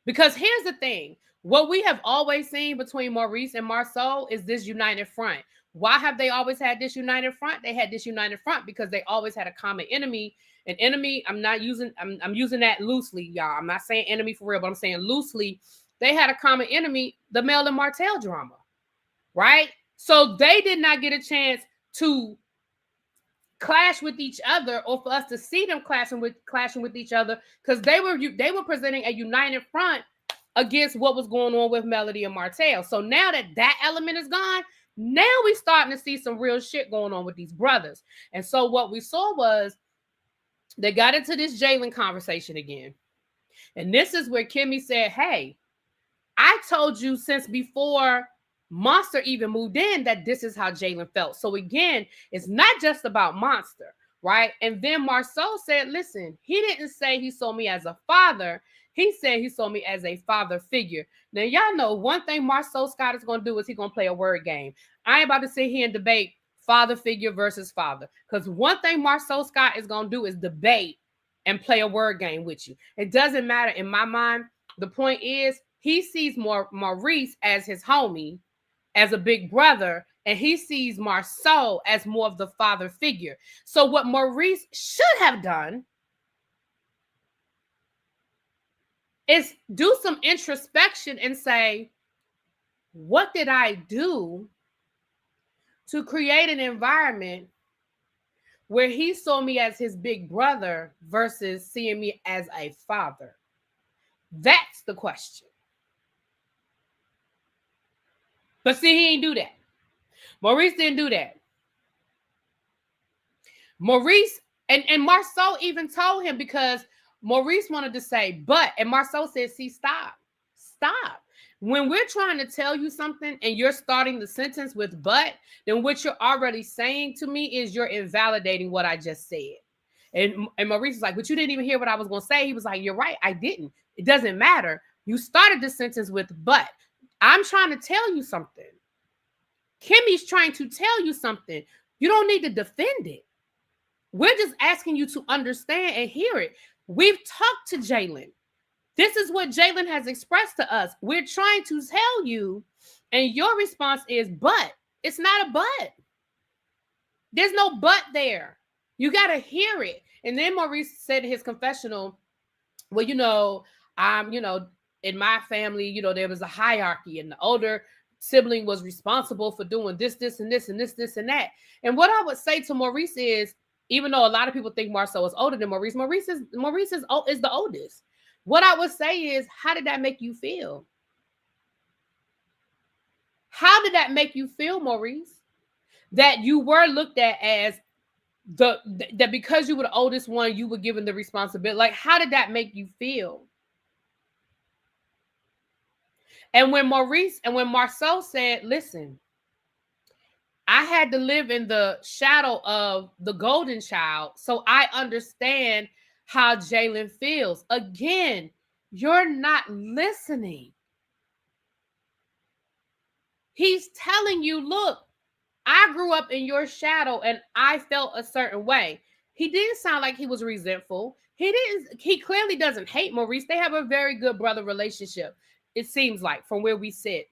because here's the thing. What we have always seen between Maurice and Marceau is this united front. Why have they always had this united front? They had this united front because they always had a common enemy. An enemy, I'm using that loosely, y'all. I'm not saying enemy for real, but I'm saying loosely. They had a common enemy, the Mel and Martell drama, right? So they did not get a chance to clash with each other, or for us to see them clashing with each other, because they were presenting a united front against what was going on with Melody and Martell. So now that element is gone, now we starting to see some real shit going on with these brothers. And so what we saw was they got into this Jaylen conversation again. And this is where Kimmy said, hey, I told you since before Monster even moved in that this is how Jaylen felt. So again, it's not just about Monster, right? And then Marceau said, listen, he didn't say he saw me as a father. He said he saw me as a father figure. Now, y'all know one thing Marceau Scott is going to do is he's going to play a word game. I ain't about to sit here and debate father figure versus father. Because one thing Marceau Scott is going to do is debate and play a word game with you. It doesn't matter in my mind. The point is he sees Maurice as his homie, as a big brother, and he sees Marceau as more of the father figure. So what Maurice should have done is do some introspection and say, what did I do to create an environment where he saw me as his big brother versus seeing me as a father? That's the question. But see, he didn't do that. Maurice didn't do that. Maurice and Marceau even told him, because Maurice wanted to say, and Marceau said, see, stop. When we're trying to tell you something and you're starting the sentence with but, then what you're already saying to me is you're invalidating what I just said. And Maurice is like, but you didn't even hear what I was going to say. He was like, you're right, I didn't. It doesn't matter. You started the sentence with but. I'm trying to tell you something. Kimmy's trying to tell you something. You don't need to defend it. We're just asking you to understand and hear it. We've talked to Jaylen. This is what Jaylen has expressed to us. We're trying to tell you, and your response is, but. It's not a but. There's no but there. You got to hear it. And then Maurice said in his confessional, well, I'm, in my family, there was a hierarchy, and the older sibling was responsible for doing this, and this, and this, and that. And what I would say to Maurice is, even though a lot of people think Marceau is older than Maurice is the oldest. What I would say is, how did that make you feel? How did that make you feel, Maurice? That you were looked at as that because you were the oldest one, you were given the responsibility. Like, how did that make you feel? And when Marceau said, listen, I had to live in the shadow of the golden child, so I understand how Jaylen feels. Again, you're not listening. He's telling you, look, I grew up in your shadow and I felt a certain way. He didn't sound like he was resentful. He clearly doesn't hate Maurice. They have a very good brother relationship, it seems like, from where we sit.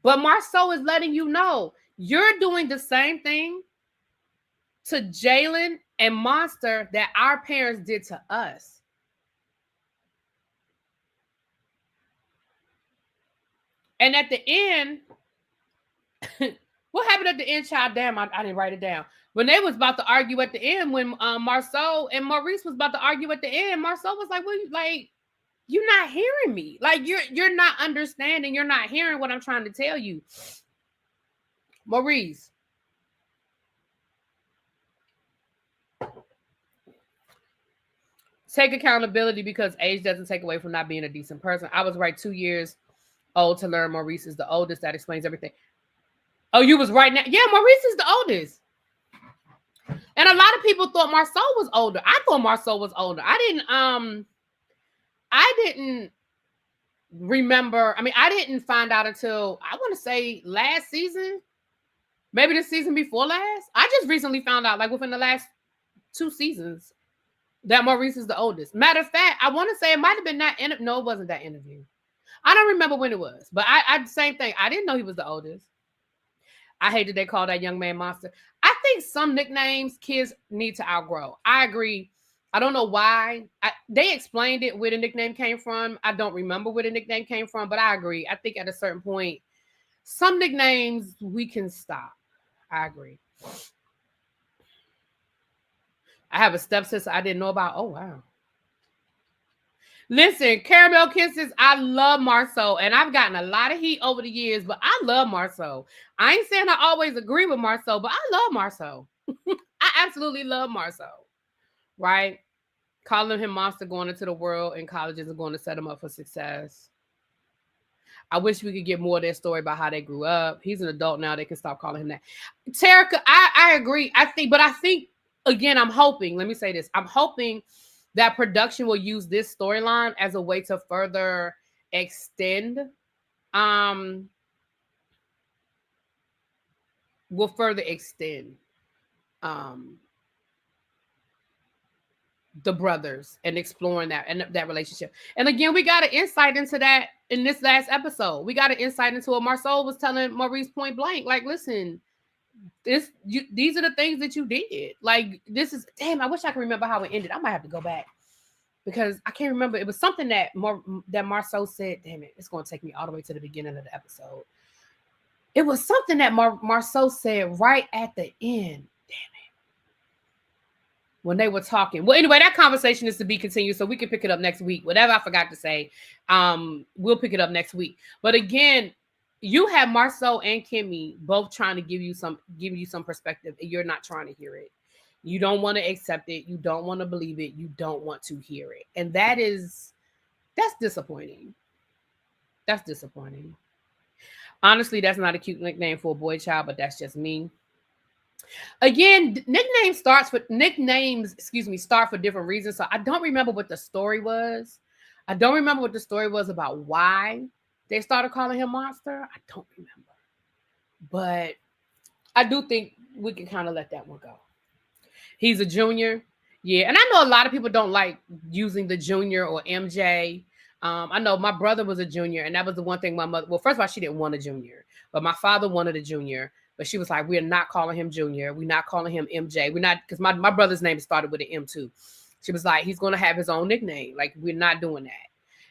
But Marceau is letting you know, you're doing the same thing to Jaylen and Monster that our parents did to us. And at the end, what happened at the end, child? Damn, I didn't write it down. When they was about to argue at the end, when Marceau and Maurice was about to argue at the end, Marceau was like, well, you're not hearing me. Like, you're not understanding. You're not hearing what I'm trying to tell you. Maurice. Take accountability, because age doesn't take away from not being a decent person. I was right 2 years old to learn Maurice is the oldest. That explains everything. Oh, you was right now. Yeah, Maurice is the oldest. And a lot of people thought Marceau was older. I thought Marceau was older. I didn't remember. I mean, I didn't find out until, I want to say, last season. Maybe the season before last. I just recently found out, like within the last 2 seasons, that Maurice is the oldest. Matter of fact, I want to say it might have been that interview. No, it wasn't that interview. I don't remember when it was. But I same thing. I didn't know he was the oldest. I hate that they call that young man Monster. I think some nicknames kids need to outgrow. I agree. I don't know why. They explained it where the nickname came from. I don't remember where the nickname came from, but I agree. I think at a certain point, some nicknames we can stop. I agree. I have a stepsister I didn't know about. Oh, wow. Listen, Caramel Kisses, I love Marceau, and I've gotten a lot of heat over the years, but I love Marceau. I ain't saying I always agree with Marceau, but I love Marceau. I absolutely love Marceau, right? Calling him Monster going into the world and colleges are going to set him up for success. I wish we could get more of their story about how they grew up. He's an adult now. They can stop calling him that. Terica, I agree. I think, again, I'm hoping, let me say this. I'm hoping that production will use this storyline as a way to further extend, the brothers and exploring that and that relationship. And again, we got an insight into that in this last episode. We got an insight into what Marceau was telling Maurice point blank. Like, listen, these are the things that you did. Like, this is, damn, I wish I could remember how it ended. I might have to go back because I can't remember. It was something that Marceau said. Damn it, it's going to take me all the way to the beginning of the episode. It was something that Marceau said right at the end. When they were talking. Well, anyway, that conversation is to be continued, so we can pick it up next week. Whatever I forgot to say, we'll pick it up next week. But again, you have Marceau and Kimmy both trying to give you some perspective, and you're not trying to hear it. You don't want to accept it. You don't want to believe it. You don't want to hear it. And that's disappointing. That's disappointing. Honestly, that's not a cute nickname for a boy child, but that's just me. Again, nicknames start for different reasons. So I don't remember what the story was. I don't remember what the story was about why they started calling him Monster. I don't remember. But I do think we can kind of let that one go. He's a junior. Yeah, and I know a lot of people don't like using the junior or MJ. I know my brother was a junior, and that was the one thing my mother. Well, first of all, she didn't want a junior, but my father wanted a junior. But she was like, "We're not calling him Junior. We're not calling him MJ. We're not," because my brother's name started with an M too. She was like, "He's going to have his own nickname. Like, we're not doing that."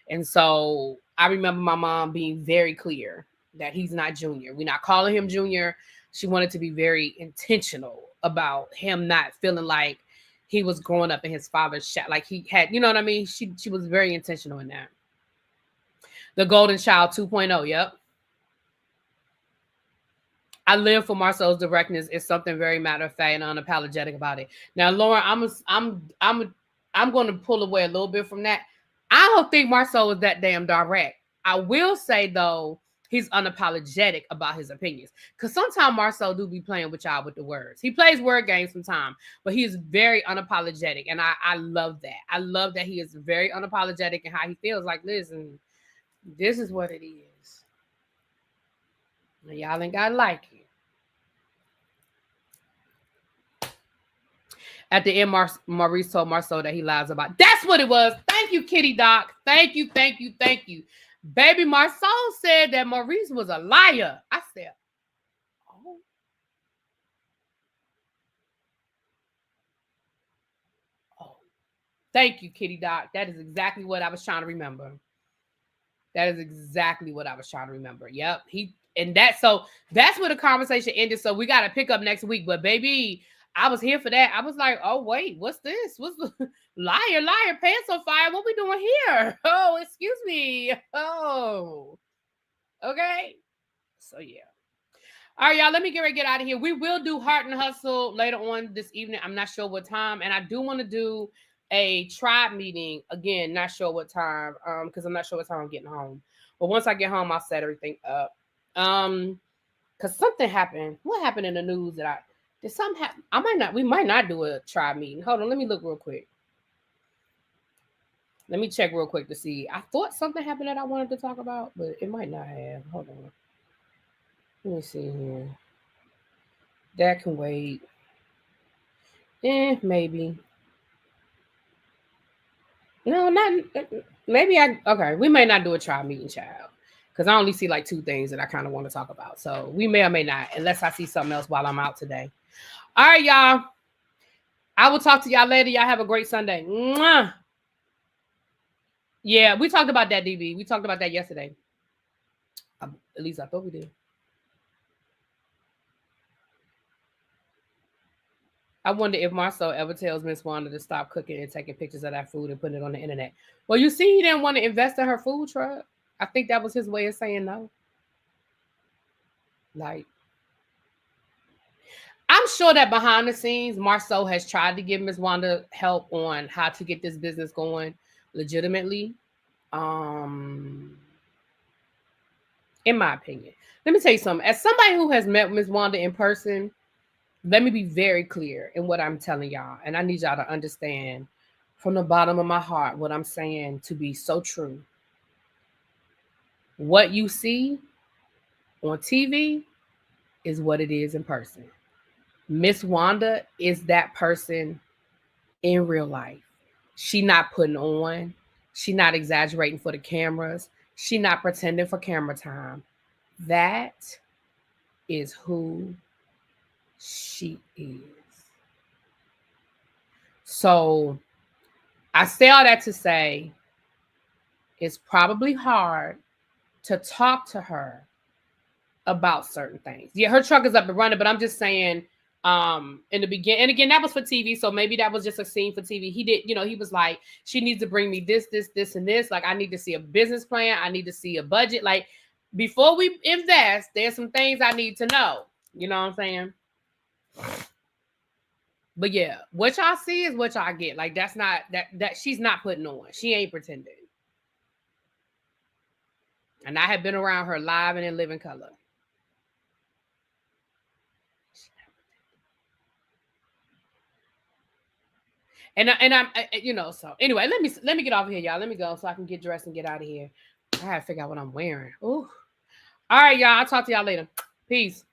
And so I remember my mom being very clear that he's not Junior. We're not calling him Junior. She wanted to be very intentional about him not feeling like he was growing up in his father's shadow. Like he had, you know what I mean? She was very intentional in that. The Golden Child 2.0. Yep. I live for Marcel's directness. It's something very matter of fact and unapologetic about it. Now, Lauren, I'm going to pull away a little bit from that. I don't think Marcel is that damn direct. I will say though, he's unapologetic about his opinions. Because sometimes Marcel do be playing with y'all with the words. He plays word games sometimes, but he is very unapologetic. And I love that. I love that he is very unapologetic in how he feels. Like, listen, this is what it is. And y'all ain't gotta like it. At the end, Maurice told Marcel that he lies about. That's what it was. Thank you, Kitty Doc. Thank you, thank you, thank you. Baby Marcel said that Maurice was a liar. I said, oh. Oh. Thank you, Kitty Doc. That is exactly what I was trying to remember. That is exactly what I was trying to remember. Yep. So that's where the conversation ended. So we got to pick up next week. But baby, I was here for that. I was like, oh, wait, what's this? What's the liar, pants on fire? What we doing here? Oh, excuse me. Oh, okay. So, yeah. All right, y'all, let me get out of here. We will do Heart and Hustle later on this evening. I'm not sure what time. And I do want to do a tribe meeting. Again, not sure what time, because I'm not sure what time I'm getting home. But once I get home, I'll set everything up. Because something happened. What happened in the news that did something happen? We might not do a tribe meeting. Hold on, let me look real quick. Let me check real quick to see. I thought something happened that I wanted to talk about, but it might not have. Hold on. Let me see here. That can wait. Maybe. No, not. Maybe okay, we may not do a tribe meeting, child. Because I only see like 2 things that I kind of want to talk about. So we may or may not, unless I see something else while I'm out today. All right, y'all. I will talk to y'all later. Y'all have a great Sunday. Mwah! Yeah, we talked about that, DB. We talked about that yesterday. At least I thought we did. I wonder if Marcel ever tells Miss Wanda to stop cooking and taking pictures of that food and putting it on the internet. Well, you see, he didn't want to invest in her food truck. I think that was his way of saying no. Like, I'm sure that behind the scenes, Marcel has tried to give Miss Wanda help on how to get this business going legitimately. In my opinion. Let me tell you something. As somebody who has met Miss Wanda in person, let me be very clear in what I'm telling y'all. And I need y'all to understand from the bottom of my heart what I'm saying to be so true. What you see on TV is what it is in person. Miss Wanda is that person in real life. She not putting on. She not exaggerating for the cameras. She not pretending for camera time. That is who she is. So I say all that to say it's probably hard to talk to her about certain things. Yeah, her truck is up and running, but I'm just saying in the beginning, and again, that was for TV, so maybe that was just a scene for TV. He did, he was like, she needs to bring me this, and this. Like, I need to see a business plan. I need to see a budget. Like, before we invest, there's some things I need to know. You know what I'm saying? But yeah, what y'all see is what y'all get. Like, that's not that she's not putting on. She ain't pretending. And I have been around her live and in living color. And I'm so anyway, let me get off of here, y'all. Let me go so I can get dressed and get out of here. I gotta figure out what I'm wearing. Ooh. All right, y'all. I'll talk to y'all later. Peace.